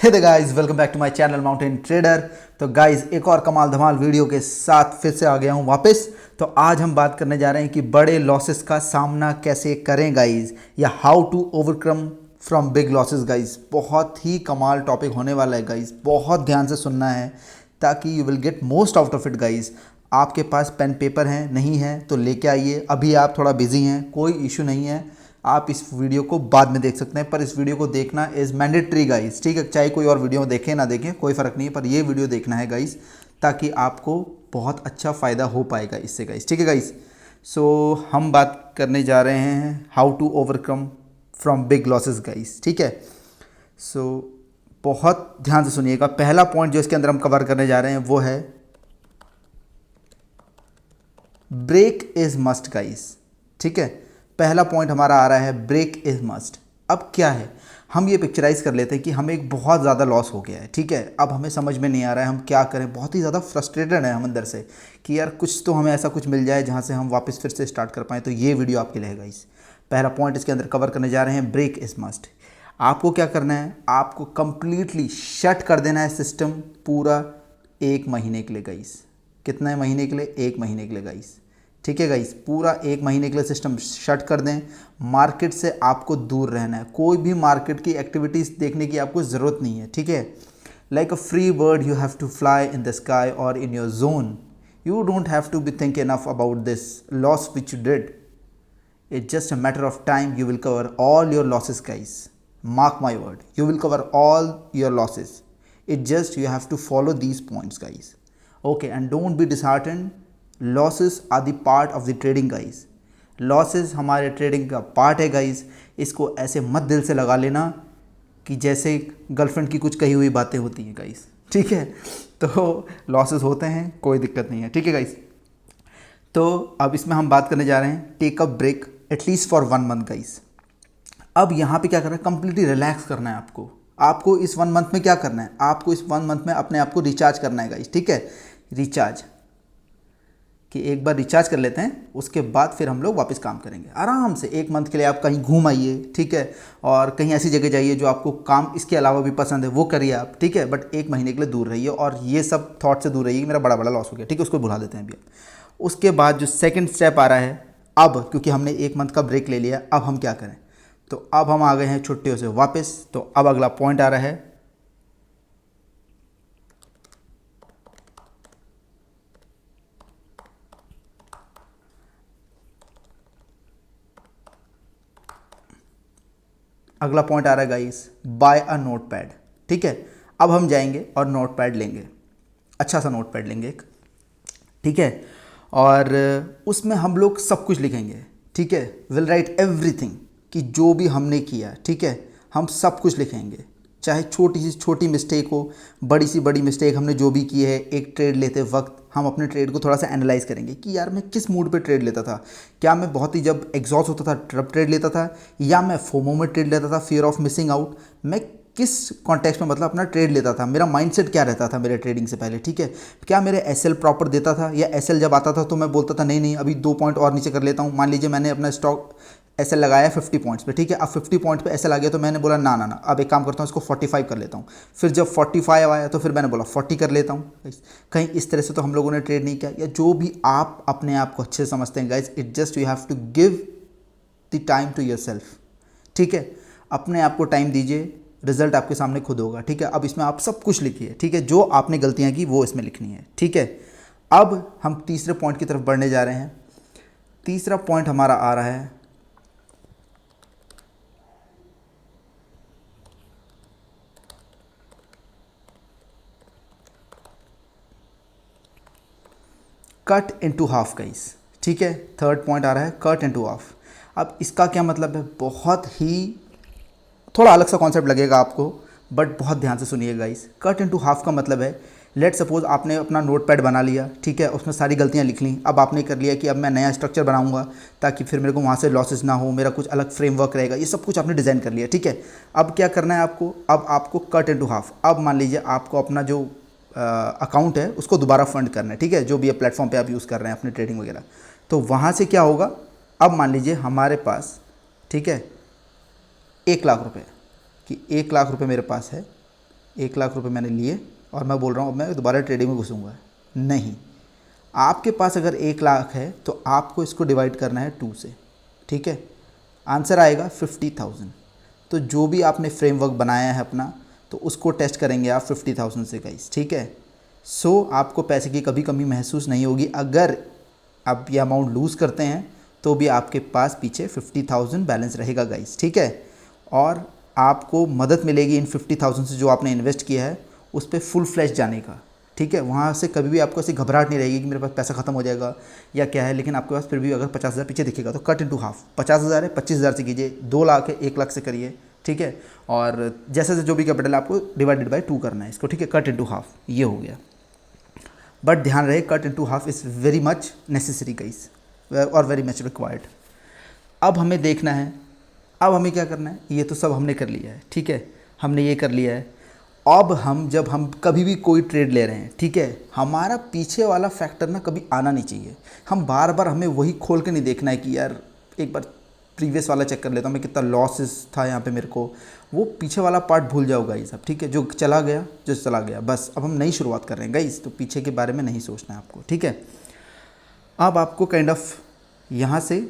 Hey guys, welcome back to my channel Mountain Trader. तो guys, एक और कमाल धमाल वीडियो के साथ फिर से आ गया हूँ वापस। तो आज हम बात करने जा रहे हैं कि बड़े लॉसेस का सामना कैसे करें गाइस, या how to overcome from big losses guys. बहुत ही कमाल टॉपिक होने वाला है गाइस, बहुत ध्यान से सुनना है ताकि you will get most out of it guys. आपके पास पेन पेपर है नहीं है तो लेके आइए। अभी आप थोड़ा बिजी हैं, कोई इशू नहीं है, आप इस वीडियो को बाद में देख सकते हैं, पर इस वीडियो को देखना इज़ मैंडेटरी गाइस। ठीक है, चाहे कोई और वीडियो देखें ना देखें कोई फ़र्क नहीं है, पर ये वीडियो देखना है गाइस ताकि आपको बहुत अच्छा फ़ायदा हो पाएगा इससे गाइस। ठीक है गाइस, सो हम बात करने जा रहे हैं how to overcome from big losses guys. ठीक है, सो बहुत ध्यान से सुनिएगा। पहला पॉइंट जो इसके अंदर हम कवर करने जा रहे हैं वो है ब्रेक इज़ मस्ट गाइस। ठीक है, पहला पॉइंट हमारा आ रहा है ब्रेक इज़ मस्ट। अब क्या है, हम ये पिक्चराइज कर लेते हैं कि हमें एक बहुत ज़्यादा लॉस हो गया है। ठीक है, अब हमें समझ में नहीं आ रहा है हम क्या करें, बहुत ही ज़्यादा फ्रस्ट्रेटेड है हम अंदर से कि यार कुछ तो हमें ऐसा कुछ मिल जाए जहाँ से हम वापस फिर से स्टार्ट कर पाएँ। तो ये वीडियो आपके लिए है गाइस। पहला पॉइंट इसके अंदर कवर करने जा रहे हैं ब्रेक इज़ मस्ट। आपको क्या करना है, आपको कंप्लीटली शट कर देना है सिस्टम पूरा 1 महीने के लिए गाइस। कितने महीने के लिए? 1 महीने के लिए गाइस। ठीक है गाइस, पूरा 1 महीने के लिए सिस्टम शट कर दें। मार्केट से आपको दूर रहना है, कोई भी मार्केट की एक्टिविटीज़ देखने की आपको ज़रूरत नहीं है। ठीक है, like a free bird you have to fly in the sky और in your zone. You don't have to be think enough about this loss which you did. It's just a matter of time. You will cover all your losses guys, mark my word, you will cover all your losses. It just you have to follow these points guys. Okay, and don't be disheartened. Losses are the part of the trading guys. Losses हमारे trading का part है guys. इसको ऐसे मत दिल से लगा लेना कि जैसे गर्लफ्रेंड की कुछ कही हुई बातें होती हैं गाइस। ठीक है, तो लॉसेस होते हैं, कोई दिक्कत नहीं है। ठीक है गाइस, तो अब इसमें हम बात करने जा रहे हैं take a break at least for 1 month guys. अब यहाँ पे क्या करना है, कंप्लीटली रिलैक्स करना है आपको। आपको इस 1 मंथ में क्या करना है, आपको इस 1 मंथ में अपने आप को रिचार्ज करना है गाइस। ठीक है, रिचार्ज कि एक बार रिचार्ज कर लेते हैं, उसके बाद फिर हम लोग वापस काम करेंगे आराम से। 1 मंथ के लिए आप कहीं घूम आइए, ठीक है, और कहीं ऐसी जगह जाइए जो आपको काम इसके अलावा भी पसंद है, वो करिए आप। ठीक है, बट 1 महीने के लिए दूर रहिए और ये सब थॉट से दूर रहिए कि मेरा बड़ा बड़ा लॉस हो गया। ठीक है, उसको भुला देते हैं अभी। उसके बाद जो सेकंड स्टेप आ रहा है, अब क्योंकि हमने 1 मंथ का ब्रेक ले लिया, अब हम क्या करें। तो अब हम आ गए हैं छुट्टियों से वापस। तो अब अगला पॉइंट आ रहा है अगला पॉइंट आ रहा है guys, buy a notepad. ठीक है, अब हम जाएंगे और नोट पैड लेंगे, अच्छा सा नोट पैड लेंगे एक। ठीक है, और उसमें हम लोग सब कुछ लिखेंगे। ठीक है, विल राइट एवरीथिंग कि जो भी हमने किया। ठीक है, हम सब कुछ लिखेंगे, चाहे छोटी सी छोटी मिस्टेक हो, बड़ी सी बड़ी मिस्टेक हमने जो भी की है। एक ट्रेड लेते वक्त हम अपने ट्रेड को थोड़ा सा एनालाइज करेंगे कि यार मैं किस मूड पे ट्रेड लेता था। क्या मैं बहुत ही जब एग्जॉस्ट होता था तब ट्रेड लेता था, या मैं फोमो में ट्रेड लेता था, फियर ऑफ मिसिंग आउट। मैं किस कॉन्टेक्स्ट में मतलब अपना ट्रेड लेता था, मेरा माइंडसेट क्या रहता था मेरे ट्रेडिंग से पहले। ठीक है, क्या मेरे एसएल प्रॉपर देता था, या एसएल जब आता था तो मैं बोलता था नहीं नहीं अभी 2 पॉइंट और नीचे कर लेता हूँ। मान लीजिए मैंने अपना स्टॉक एसएल लगाया 50 पॉइंट्स पे। ठीक है, अब 50 पॉइंट पे एसएल आ गया तो मैंने बोला ना ना ना, अब एक काम करता हूँ इसको 45 कर लेता हूँ। फिर जब 45 आया तो फिर मैंने बोला 40 कर लेता हूँ। कहीं इस तरह से तो हम लोगों ने ट्रेड नहीं किया। या जो भी आप अपने आप को अच्छे समझते हैं guys, it just you have to give the time to yourself. ठीक है, अपने आप को टाइम दीजिए, रिजल्ट आपके सामने खुद होगा। ठीक है, अब इसमें आप सब कुछ लिखिए। ठीक है, जो आपने गलतियां की वो इसमें लिखनी है। ठीक है, अब हम तीसरे पॉइंट की तरफ बढ़ने जा रहे हैं। तीसरा पॉइंट हमारा आ रहा है कट इनटू हाफ गाइस। ठीक है, थर्ड पॉइंट आ रहा है कट इनटू हाफ। अब इसका क्या मतलब है, बहुत ही थोड़ा अलग सा कॉन्सेप्ट लगेगा आपको, बट बहुत ध्यान से सुनिए गाइस। कट इनटू हाफ का मतलब है, लेट सपोज आपने अपना नोट पैड बना लिया। ठीक है, उसमें सारी गलतियां लिख ली। अब आपने कर लिया कि अब मैं नया स्ट्रक्चर बनाऊंगा ताकि फिर मेरे को वहाँ से लॉसेस ना हो, मेरा कुछ अलग फ्रेमवर्क रहेगा, ये सब कुछ आपने डिज़ाइन कर लिया। ठीक है, अब क्या करना है आपको, अब आपको कट इनटू हाफ। अब मान लीजिए आपको अपना जो अकाउंट है उसको दोबारा फंड करना है। ठीक है, जो भी प्लेटफॉर्म पे आप यूज़ कर रहे हैं अपने ट्रेडिंग वगैरह, तो वहाँ से क्या होगा, अब मान लीजिए हमारे पास, ठीक है, 1 लाख रुपए, कि 1 लाख रुपए मेरे पास है। 1,00,000 रुपये मैंने लिए और मैं बोल रहा हूँ अब मैं दोबारा ट्रेडिंग में घुसूँगा, नहीं। आपके पास अगर 1,00,000 है तो आपको इसको डिवाइड करना है 2 से, ठीक है। आंसर आएगा 50,000। तो जो भी आपने फ्रेमवर्क बनाया है अपना, तो उसको टेस्ट करेंगे आप 50,000 से गाइस, ठीक है। सो आपको पैसे की कभी कमी महसूस नहीं होगी। अगर आप ये अमाउंट लूज़ करते हैं तो भी आपके पास पीछे 50,000 बैलेंस रहेगा गाइस, ठीक है। और आपको मदद मिलेगी इन 50,000 से जो आपने इन्वेस्ट किया है उस पर फुल फ्लैश जाने का, ठीक है। वहाँ से कभी भी आपको ऐसी घबराहट नहीं रहेगी कि मेरे पास पैसा खत्म हो जाएगा या क्या है। लेकिन आपके पास फिर भी अगर 50,000 पीछे दिखेगा तो कट इनटू हाफ। 50,000 है, 25,000 से कीजिए, 2,00,000 है 1,00,000 से करिए, ठीक है। और जैसे जो भी कैपिटल आपको डिवाइडेड बाय 2 करना है इसको, ठीक है। कट इनटू हाफ, ये हो गया। बट ध्यान रहे cut into half is very much necessary guys और वेरी मच रिक्वायर्ड। अब हमें देखना है, अब हमें क्या करना है, ये तो सब हमने कर लिया है, ठीक है। हमने ये कर लिया है। अब जब हम कभी भी कोई ट्रेड ले रहे हैं, ठीक है, हमारा पीछे वाला फैक्टर ना कभी आना नहीं चाहिए। हम बार बार हमें वही खोल के नहीं देखना है कि यार एक बार प्रीवियस वाला चेक कर लेता हूँ मैं, कितना लॉसेस था यहाँ पे मेरे को। वो पीछे वाला पार्ट भूल जाओ गाइस अब, ठीक है। जो चला गया बस। अब हम नई शुरुआत कर रहे हैं गाइस, तो पीछे के बारे में नहीं सोचना है आपको, ठीक है। अब आपको काइंड ऑफ यहाँ से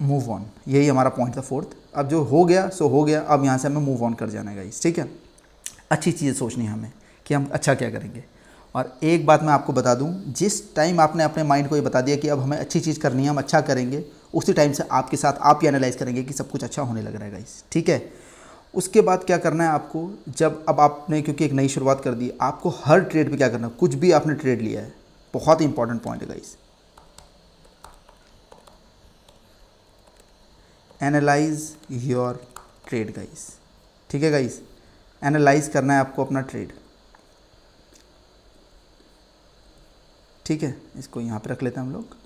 मूव ऑन, यही हमारा पॉइंट था 4th। अब जो हो गया सो हो गया, अब यहाँ से हमें मूव ऑन कर जाना है गाइस, ठीक है। अच्छी चीज़ें सोचनी है हमें कि हम अच्छा क्या करेंगे। और एक बात मैं आपको बता दूं, जिस टाइम आपने अपने माइंड को ये बता दिया कि अब हमें अच्छी चीज़ करनी है, हम अच्छा करेंगे, उसी टाइम से आपके साथ आप ये एनालाइज करेंगे कि सब कुछ अच्छा होने लग रहा है गाइस, ठीक है। उसके बाद क्या करना है आपको, जब अब आपने क्योंकि एक नई शुरुआत कर दी, आपको हर ट्रेड पे क्या करना है, कुछ भी आपने ट्रेड लिया है, बहुत ही इंपॉर्टेंट पॉइंट है guys, analyse your trade guys, ठीक है गाइस। एनालाइज करना है आपको अपना ट्रेड, ठीक है। इसको यहाँ पे रख लेते हैं हम लोग।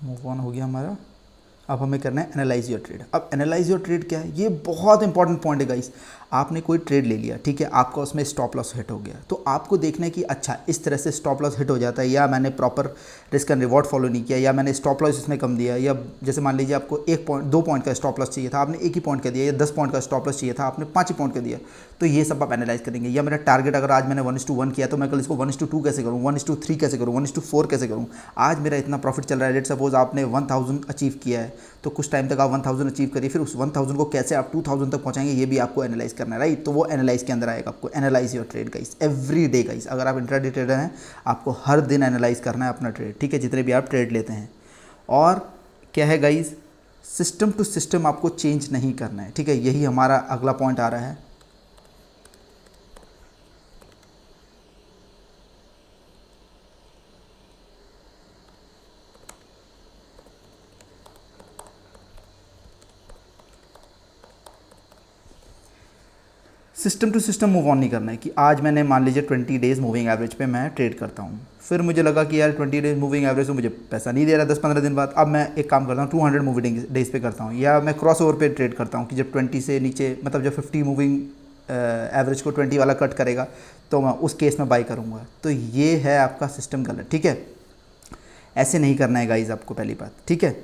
मूव ऑन हो गया हमारा। अब हमें करना है एनालाइज योर ट्रेड। अब एनालाइज योर ट्रेड क्या है, ये बहुत इंपॉर्टेंट पॉइंट है गाइस। आपने कोई ट्रेड ले लिया, ठीक है, आपका उसमें स्टॉप लॉस हिट हो गया, तो आपको देखना है कि अच्छा इस तरह से स्टॉप लॉस हिट हो जाता है, या मैंने proper risk and reward follow नहीं किया, या मैंने स्टॉप लॉस इसमें कम दिया, या जैसे मान लीजिए आपको 2 पॉइंट का स्टॉप लॉस चाहिए था, आपने 1 ही पॉइंट का दिया, या 10 पॉइंट का स्टॉप लॉस चाहिए था, आपने 5 ही पॉइंट का दिया। तो ये सब आप एनालाइज करेंगे। या मेरा टारगेट अगर आज मैंने 1:1 किया तो मैं कल इसको 1:2 कैसे करूँ, 1:3 कैसे करूँ, 1:4 कैसे करूँ। आज मेरा इतना प्रॉफिट चल रहा है, लेट सपोज आपने 1000 अचीव किया है, तो कुछ टाइम तक आप 1000 अचीव करिए, फिर उस 1000 को कैसे आप 2000 तक पहुंचाएंगे, ये भी आपको एनालाइज करना है, राइट। तो वो एनालाइज के अंदर आएगा आपको। Analyse your trade guys every day guys. अगर आप इंट्राडे ट्रेडर हैं, आपको हर दिन एनालाइज करना है अपना ट्रेड, ठीक है, जितने भी आप ट्रेड लेते हैं। और क्या है गाइस, सिस्टम टू सिस्टम आपको चेंज नहीं करना है, ठीक है। यही हमारा अगला पॉइंट आ रहा है। System to system move on नहीं करना है कि आज मैंने मान लीजिए 20 डेज़ मूविंग एवरेज पे मैं ट्रेड करता हूँ, फिर मुझे लगा कि यार 20 डेज़ मूविंग एवरेज तो मुझे पैसा नहीं दे रहा 10-15 दिन बाद, अब मैं एक काम करता हूँ 200 मूविंग डेज़ पे करता हूँ, या मैं क्रॉस ओवर पे ट्रेड करता हूँ कि जब 20 से नीचे, मतलब जब 50 मूविंग एवरेज को 20 वाला कट करेगा तो मैं उस केस में बाई करूँगा। तो ये है आपका सिस्टम गलत, ठीक है। ऐसे नहीं करना है गाइज आपको, पहली बात, ठीक है।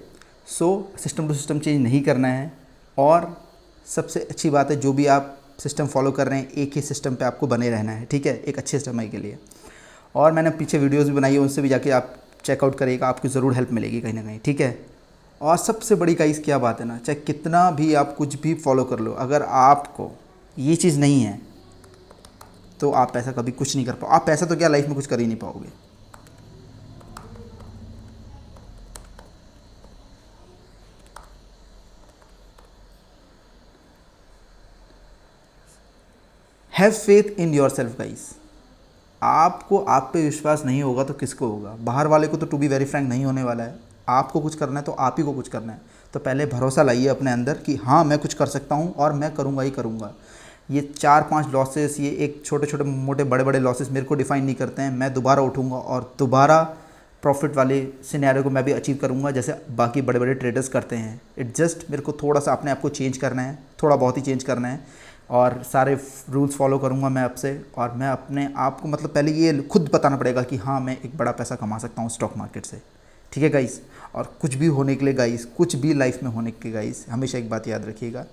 So system to system change नहीं करना है। और सबसे अच्छी बात है, जो भी आप सिस्टम फॉलो कर रहे हैं, एक ही सिस्टम पे आपको बने रहना है, ठीक है, एक अच्छे समय के लिए। और मैंने पीछे वीडियोस भी बनाई है, उनसे भी जाके आप चेकआउट करिएगा, आपको ज़रूर हेल्प मिलेगी कहीं ना कहीं, ठीक है। और सबसे बड़ी गाइस क्या बात है ना, चाहे कितना भी आप कुछ भी फॉलो कर लो, अगर आपको ये चीज़ नहीं है तो आप पैसा कभी कुछ नहीं कर पाओ। आप पैसा तो क्या लाइफ में कुछ कर ही नहीं पाओगे। Have faith in your self guys. आपको आप पे विश्वास नहीं होगा तो किसको होगा। बाहर वाले को तो टू बी वेरी फ्रैंक नहीं होने वाला है। आपको कुछ करना है तो आप ही को कुछ करना है। तो पहले भरोसा लाइए अपने अंदर कि हाँ मैं कुछ कर सकता हूँ और मैं करूँगा ही करूँगा। ये 4-5 लॉसेस, ये एक छोटे छोटे मोटे बड़े बड़े लॉसेस मेरे को डिफाइन नहीं करते हैं। मैं दोबारा उठूँगा और दोबारा प्रॉफिट वाले सिनेरियो को मैं भी अचीव करूँगा जैसे बाकी बड़े बड़े ट्रेडर्स करते हैं। इट जस्ट मेरे को थोड़ा सा अपने आप को चेंज करना है, थोड़ा बहुत ही चेंज करना है, और सारे रूल्स फॉलो करूँगा मैं आपसे। और मैं अपने आप को मतलब पहले ये खुद बताना पड़ेगा कि हाँ मैं एक बड़ा पैसा कमा सकता हूँ स्टॉक मार्केट से। ठीक है गाइस। और कुछ भी होने के लिए गाइस, कुछ भी लाइफ में होने के गाइस, हमेशा एक बात याद रखिएगा,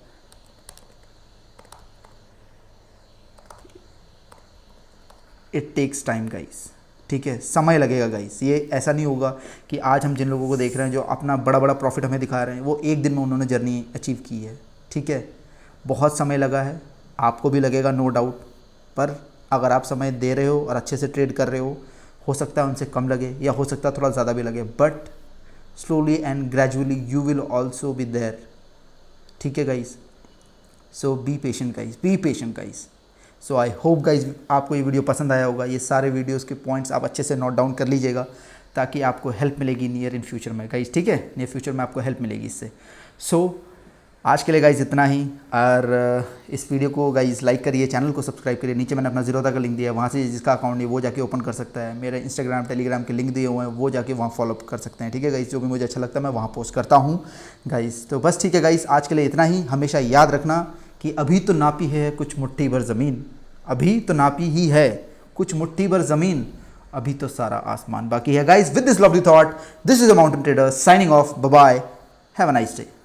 इट टेक्स टाइम गाइस। ठीक है, समय लगेगा गाइस। ये ऐसा नहीं होगा कि आज हम जिन लोगों को देख रहे हैं जो अपना बड़ा बड़ा प्रॉफिट हमें दिखा रहे हैं, वो एक दिन में उन्होंने जर्नी अचीव की है। ठीक है, बहुत समय लगा है, आपको भी लगेगा नो डाउट, पर अगर आप समय दे रहे हो और अच्छे से ट्रेड कर रहे हो सकता है उनसे कम लगे या हो सकता है थोड़ा ज़्यादा भी लगे, but slowly and gradually you will also be there. ठीक है guys, so be patient guys, be patient guys. So I hope guys आपको ये वीडियो पसंद आया होगा। ये सारे वीडियोस के पॉइंट्स आप अच्छे से नोट डाउन कर लीजिएगा ताकि आपको हेल्प मिलेगी नियर इन फ्यूचर में गाइज। ठीक है, नियर फ्यूचर में आपको हेल्प मिलेगी इससे। सो आज के लिए गाइज इतना ही, और इस वीडियो को गाइज लाइक करिए, चैनल को सब्सक्राइब करिए। नीचे मैंने अपना ज़ीरोधा का लिंक दिया है, वहाँ से जिसका अकाउंट नहीं वो जाके ओपन कर सकता है। मेरे इंस्टाग्राम टेलीग्राम के लिंक दिए हुए हैं, वो जाके वहाँ फॉलो कर सकते हैं। ठीक है गाइज, जो भी मुझे अच्छा लगता है मैं वहाँ पोस्ट करता हूँ गाइज। तो बस ठीक है गाइज, आज के लिए इतना ही। हमेशा याद रखना कि अभी तो नापी है कुछ मुट्ठी भर ज़मीन, अभी तो नापी ही है कुछ मुट्ठी भर ज़मीन, अभी तो सारा आसमान बाकी है guys. With this lovely thought, this is a Mountain Trader signing off, bye bye, have a nice day.